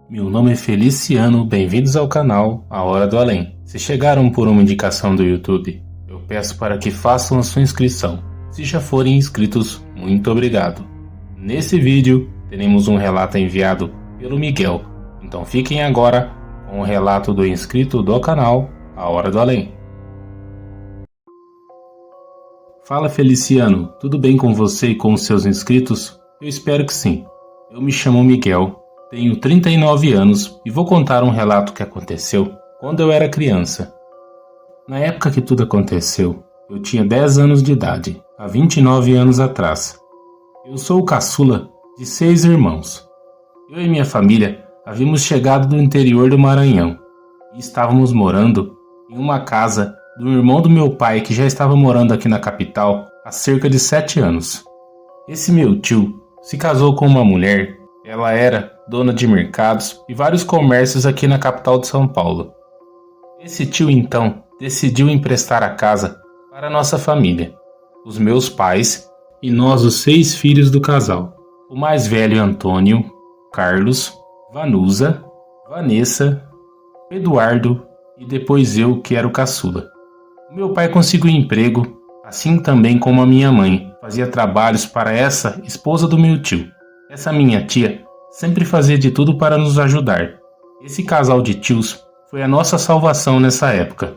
Meu nome é Feliciano, bem-vindos ao canal A Hora do Além. Se chegaram por uma indicação do YouTube, eu peço para que façam a sua inscrição. Se já forem inscritos, muito obrigado. Nesse vídeo, teremos um relato enviado pelo Miguel, então fiquem agora com o relato do inscrito do canal A Hora do Além. Fala Feliciano, tudo bem com você e com os seus inscritos? Eu espero que sim. Eu me chamo Miguel. Tenho 39 anos e vou contar um relato que aconteceu quando eu era criança. Na época que tudo aconteceu, eu tinha 10 anos de idade, há 29 anos atrás. Eu sou o caçula de 6 irmãos. Eu e minha família havíamos chegado do interior do Maranhão e estávamos morando em uma casa do irmão do meu pai que já estava morando aqui na capital há cerca de 7 anos. Esse meu tio se casou com uma mulher. Ela era dona de mercados e vários comércios aqui na capital de São Paulo. Esse tio então decidiu emprestar a casa para nossa família, os meus pais e nós, os 6 filhos do casal. O mais velho Antônio, Carlos, Vanusa, Vanessa, Eduardo e depois eu, que era o caçula. O meu pai conseguiu emprego, assim também como a minha mãe fazia trabalhos para essa esposa do meu tio. Essa minha tia sempre fazia de tudo para nos ajudar. Esse casal de tios foi a nossa salvação nessa época.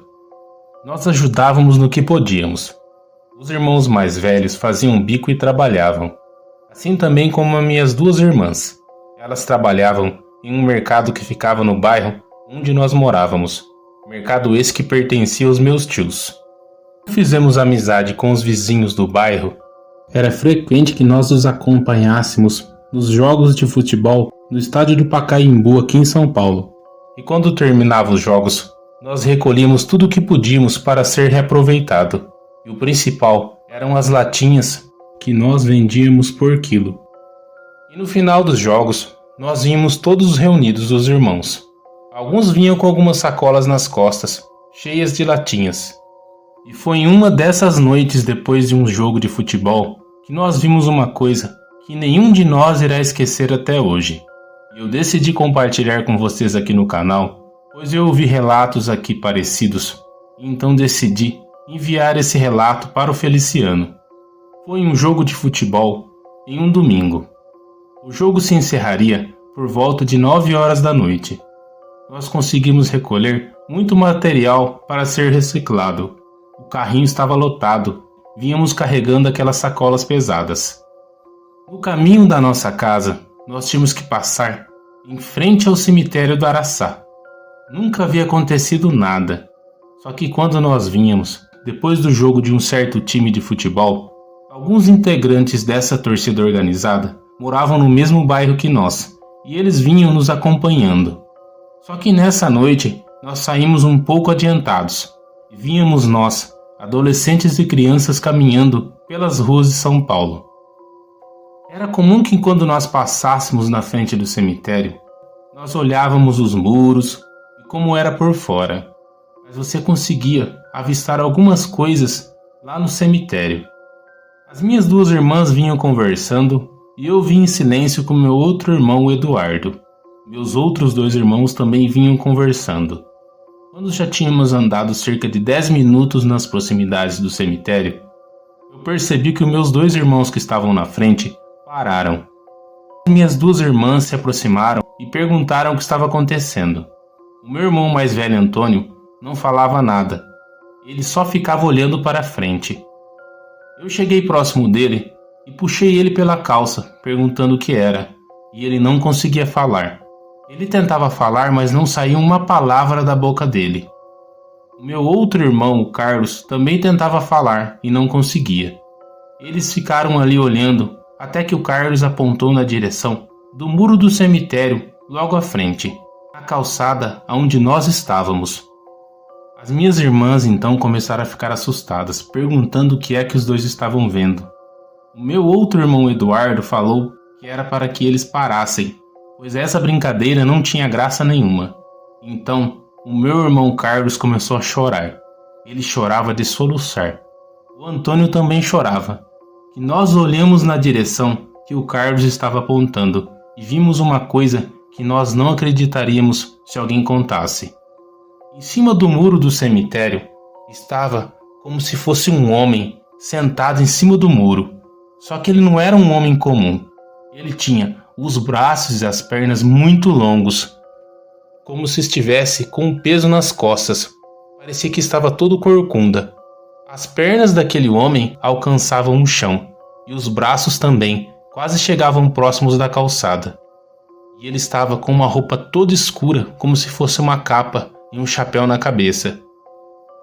Nós ajudávamos no que podíamos. Os irmãos mais velhos faziam bico e trabalhavam. Assim também como as minhas 2 irmãs. Elas trabalhavam em um mercado que ficava no bairro onde nós morávamos. Mercado esse que pertencia aos meus tios. Fizemos amizade com os vizinhos do bairro. Era frequente que nós os acompanhássemos nos jogos de futebol no estádio do Pacaembu aqui em São Paulo. E quando terminavam os jogos, nós recolhíamos tudo o que podíamos para ser reaproveitado. E o principal eram as latinhas que nós vendíamos por quilo. E no final dos jogos, nós vínhamos todos reunidos os irmãos. Alguns vinham com algumas sacolas nas costas, cheias de latinhas. E foi em uma dessas noites depois de um jogo de futebol que nós vimos uma coisa que nenhum de nós irá esquecer até hoje. E eu decidi compartilhar com vocês aqui no canal, pois eu ouvi relatos aqui parecidos, e então decidi enviar esse relato para o Feliciano. Foi um jogo de futebol em um domingo. O jogo se encerraria por volta de 9 horas da noite. Nós conseguimos recolher muito material para ser reciclado. O carrinho estava lotado, vínhamos carregando aquelas sacolas pesadas. No caminho da nossa casa, nós tínhamos que passar em frente ao cemitério do Araçá. Nunca havia acontecido nada. Só que quando nós vínhamos, depois do jogo de um certo time de futebol, alguns integrantes dessa torcida organizada moravam no mesmo bairro que nós, e eles vinham nos acompanhando. Só que nessa noite, nós saímos um pouco adiantados, e vínhamos nós, adolescentes e crianças caminhando pelas ruas de São Paulo. Era comum que quando nós passássemos na frente do cemitério, nós olhávamos os muros e como era por fora, mas você conseguia avistar algumas coisas lá no cemitério. As minhas 2 irmãs vinham conversando e eu vim em silêncio com meu outro irmão, o Eduardo. Meus outros 2 irmãos também vinham conversando. Quando já tínhamos andado cerca de 10 minutos nas proximidades do cemitério, eu percebi que os meus 2 irmãos que estavam na frente pararam. Minhas 2 irmãs se aproximaram e perguntaram o que estava acontecendo. O meu irmão mais velho, Antônio, não falava nada. Ele só ficava olhando para a frente. Eu cheguei próximo dele e puxei ele pela calça, perguntando o que era, e ele não conseguia falar. Ele tentava falar, mas não saía uma palavra da boca dele. O meu outro irmão, o Carlos, também tentava falar e não conseguia. Eles ficaram ali olhando até que o Carlos apontou na direção do muro do cemitério, logo à frente, a calçada aonde nós estávamos. As minhas irmãs então começaram a ficar assustadas, perguntando o que é que os 2 estavam vendo. O meu outro irmão Eduardo falou que era para que eles parassem, pois essa brincadeira não tinha graça nenhuma. Então, o meu irmão Carlos começou a chorar. Ele chorava de soluçar. O Antônio também chorava. E nós olhamos na direção que o Carlos estava apontando e vimos uma coisa que nós não acreditaríamos se alguém contasse. Em cima do muro do cemitério estava como se fosse um homem sentado em cima do muro. Só que ele não era um homem comum. Ele tinha os braços e as pernas muito longos, como se estivesse com um peso nas costas. Parecia que estava todo corcunda. As pernas daquele homem alcançavam o chão, e os braços também quase chegavam próximos da calçada. E ele estava com uma roupa toda escura, como se fosse uma capa e um chapéu na cabeça.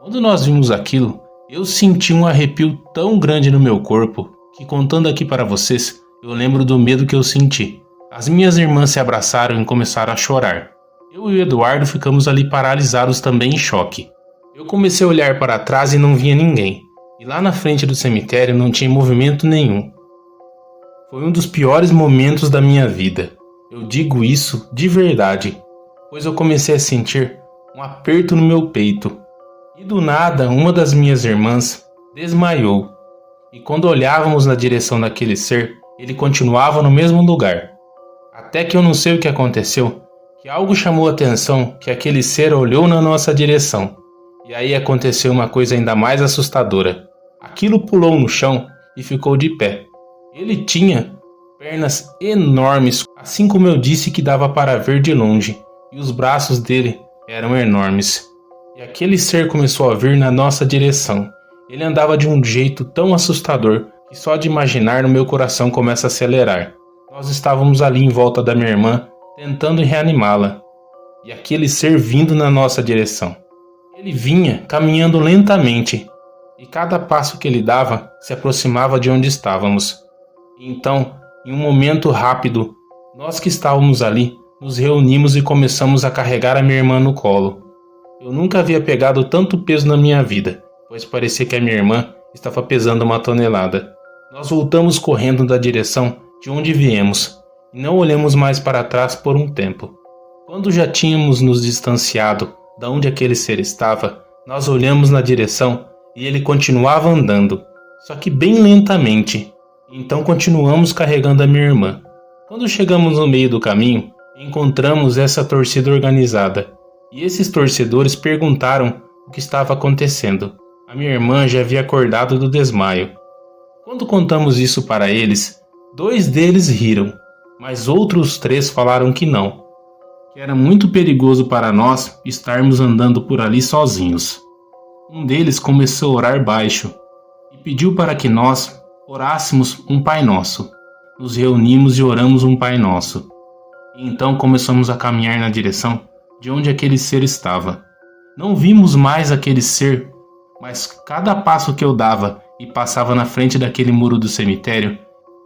Quando nós vimos aquilo, eu senti um arrepio tão grande no meu corpo, que contando aqui para vocês, eu lembro do medo que eu senti. As minhas irmãs se abraçaram e começaram a chorar. Eu e o Eduardo ficamos ali paralisados também em choque. Eu comecei a olhar para trás e não via ninguém. E lá na frente do cemitério não tinha movimento nenhum. Foi um dos piores momentos da minha vida. Eu digo isso de verdade, pois eu comecei a sentir um aperto no meu peito. E do nada, uma das minhas irmãs desmaiou. E quando olhávamos na direção daquele ser, ele continuava no mesmo lugar. Até que eu não sei o que aconteceu, que algo chamou a atenção que aquele ser olhou na nossa direção. E aí aconteceu uma coisa ainda mais assustadora. Aquilo pulou no chão e ficou de pé. Ele tinha pernas enormes, assim como eu disse que dava para ver de longe, e os braços dele eram enormes. E aquele ser começou a vir na nossa direção. Ele andava de um jeito tão assustador que só de imaginar o meu coração começa a acelerar. Nós estávamos ali em volta da minha irmã, tentando reanimá-la. E aquele ser vindo na nossa direção. Ele vinha caminhando lentamente, e cada passo que ele dava se aproximava de onde estávamos. Então, em um momento rápido, nós que estávamos ali, nos reunimos e começamos a carregar a minha irmã no colo. Eu nunca havia pegado tanto peso na minha vida, pois parecia que a minha irmã estava pesando 1 tonelada. Nós voltamos correndo da direção de onde viemos, e não olhamos mais para trás por um tempo. Quando já tínhamos nos distanciado da onde aquele ser estava, nós olhamos na direção e ele continuava andando, só que bem lentamente. Então continuamos carregando a minha irmã. Quando chegamos no meio do caminho, encontramos essa torcida organizada. E esses torcedores perguntaram o que estava acontecendo. A minha irmã já havia acordado do desmaio. Quando contamos isso para eles, 2 deles riram, mas outros 3 falaram que não, que era muito perigoso para nós estarmos andando por ali sozinhos. Um deles começou a orar baixo e pediu para que nós orássemos um Pai Nosso. Nos reunimos e oramos um Pai Nosso. E então começamos a caminhar na direção de onde aquele ser estava. Não vimos mais aquele ser, mas cada passo que eu dava e passava na frente daquele muro do cemitério,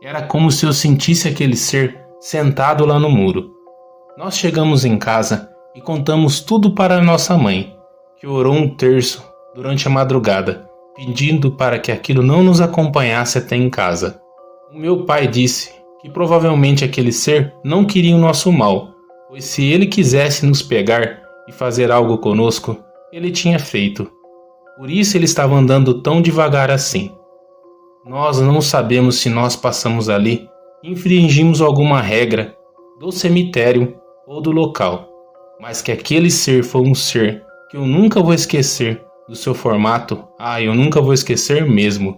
era como se eu sentisse aquele ser sentado lá no muro. Nós chegamos em casa e contamos tudo para a nossa mãe, que orou um terço durante a madrugada, pedindo para que aquilo não nos acompanhasse até em casa. O meu pai disse que provavelmente aquele ser não queria o nosso mal, pois se ele quisesse nos pegar e fazer algo conosco, ele tinha feito. Por isso ele estava andando tão devagar assim. Nós não sabemos se nós passamos ali e infringimos alguma regra do cemitério ou do local, mas que aquele ser foi um ser que eu nunca vou esquecer do seu formato. Eu nunca vou esquecer mesmo.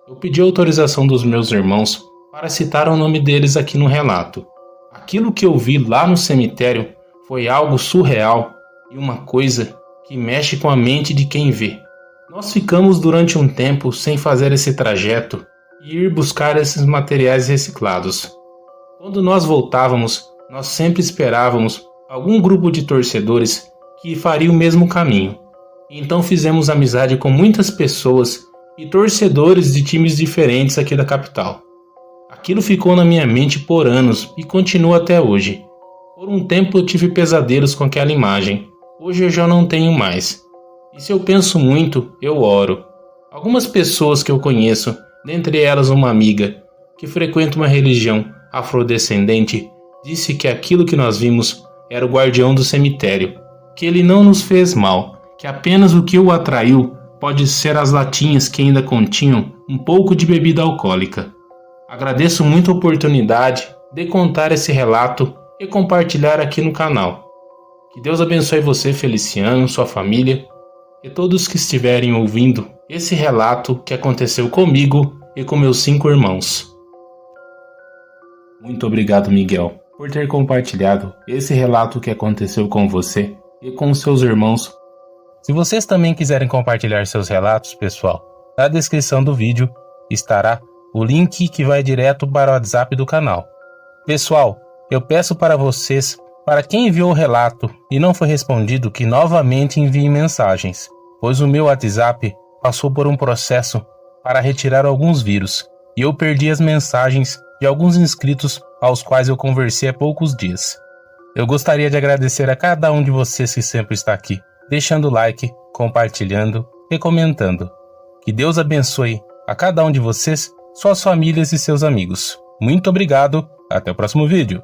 Eu pedi autorização dos meus irmãos para citar o nome deles aqui no relato. Aquilo que eu vi lá no cemitério foi algo surreal e uma coisa que mexe com a mente de quem vê. Nós ficamos durante um tempo sem fazer esse trajeto e ir buscar esses materiais reciclados. Quando nós voltávamos, nós sempre esperávamos algum grupo de torcedores que faria o mesmo caminho. Então fizemos amizade com muitas pessoas e torcedores de times diferentes aqui da capital. Aquilo ficou na minha mente por anos e continua até hoje. Por um tempo eu tive pesadelos com aquela imagem. Hoje eu já não tenho mais. E se eu penso muito, eu oro. Algumas pessoas que eu conheço, dentre elas uma amiga, que frequenta uma religião afrodescendente, disse que aquilo que nós vimos era o guardião do cemitério, que ele não nos fez mal, que apenas o que o atraiu pode ser as latinhas que ainda continham um pouco de bebida alcoólica. Agradeço muito a oportunidade de contar esse relato e compartilhar aqui no canal. Que Deus abençoe você, Feliciano, sua família e todos que estiverem ouvindo esse relato que aconteceu comigo e com meus 5 irmãos. Muito obrigado, Miguel, por ter compartilhado esse relato que aconteceu com você e com seus irmãos. Se vocês também quiserem compartilhar seus relatos, pessoal, na descrição do vídeo estará o link que vai direto para o WhatsApp do canal. Pessoal, eu peço para vocês, para quem enviou o relato e não foi respondido, que novamente envie mensagens, pois o meu WhatsApp passou por um processo para retirar alguns vírus e eu perdi as mensagens de alguns inscritos aos quais eu conversei há poucos dias. Eu gostaria de agradecer a cada um de vocês que sempre está aqui, deixando o like, compartilhando e comentando. Que Deus abençoe a cada um de vocês, suas famílias e seus amigos. Muito obrigado, até o próximo vídeo.